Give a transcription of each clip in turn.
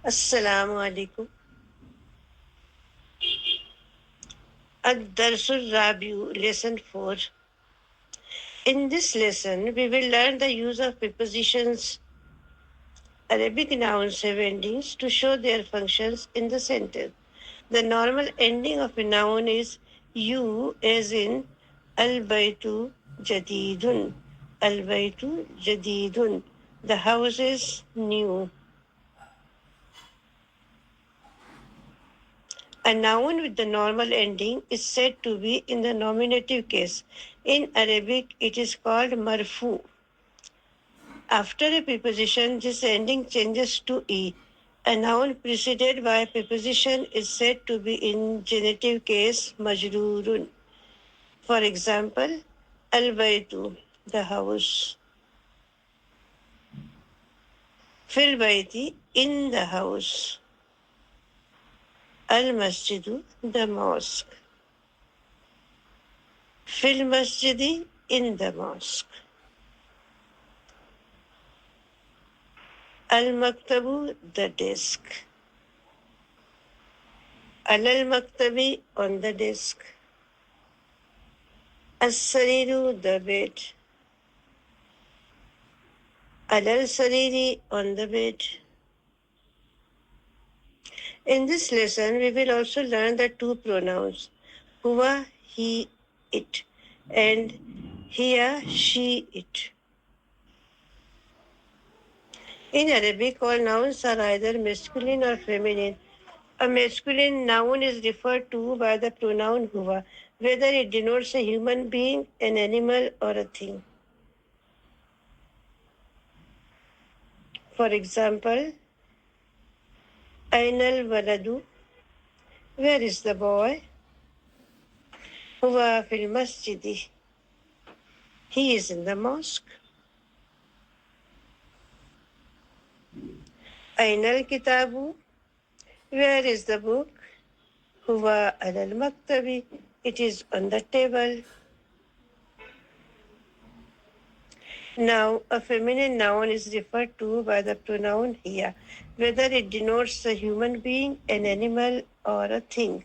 Assalamu alaikum. الدرس الرابع, lesson 4. In this lesson, we will learn the use of prepositions, Arabic nouns have endings to show their functions in the sentence. The normal ending of a noun is you, as in al-baytu jadidun. Al-baytu jadidun. The house is new. A noun with the normal ending is said to be in the nominative case. In Arabic, it is called marfu. After a preposition, this ending changes to e. A noun preceded by a preposition is said to be in genitive case majrurun. For example, al-baytu, the house. Fil bayti, in the house. Al-masjidu, the mosque. Fil masjidi, in the mosque. Al-maktabu, the desk. Alal maktabi, on the desk. As-sariru, the bed. Alal sariri, on the bed. In this lesson, we will also learn the two pronouns, huwa, he, it, and hiya, she, it. In Arabic, all nouns are either masculine or feminine. A masculine noun is referred to by the pronoun huwa, whether it denotes a human being, an animal, or a thing. For example, Ainal waladu, where is the boy? Huwa fil masjidi, he is in the mosque. Ainal kitabu, where is the book? Huwa alal maktabi, it is on the table. Now, a feminine noun is referred to by the pronoun hiya, whether it denotes a human being, an animal, or a thing.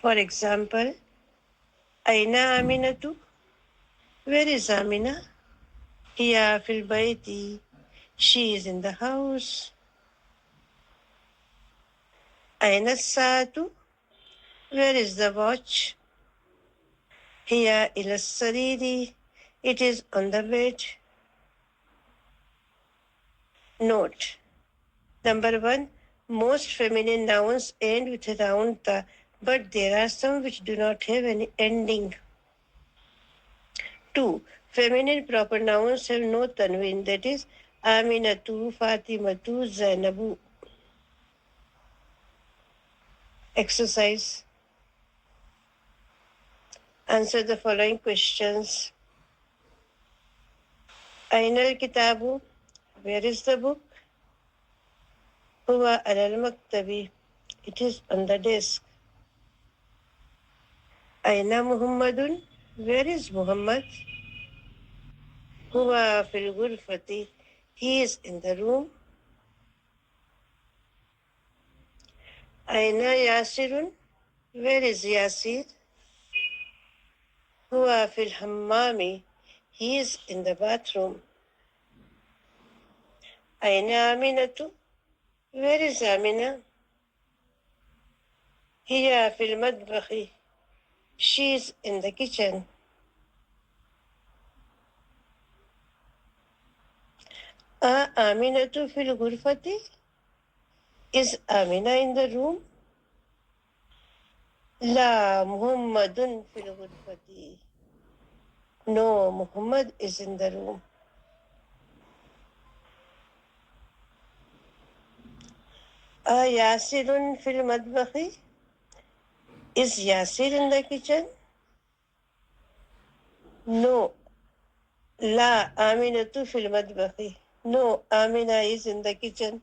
For example, Aina Aminatu, where is Amina? Hiya fil bayti, she is in the house. Aina Saatu, where is the watch? Hiya ila sariri, it is on the bed. Note. Number 1, most feminine nouns end with a round ta, but there are some which do not have any ending. 2, feminine proper nouns have no tanween, that is Aminatu, Fatimatu, Zainabu. Exercise. Answer the following questions. Aina al-kitabu, where is the book? Huwa alal maktabi, it is on the desk. Aina Muhammadun, where is Muhammad? Huwa fil ghurfati, he is in the room. Aina Yasirun, where is Yasir? Huwa fil hammami, he is in the bathroom. Aina Aminatu, where is Amina? Hiya fil madbakhi, she is in the kitchen. Aminatu fil ghurfati, is Amina in the room? La Muhammadun fil ghurfati, no, Muhammad is in the room. Yasirun fil madbakhi, is Yasir in the kitchen? No. La Aminatu fil madbakhi, no, Amina is in the kitchen.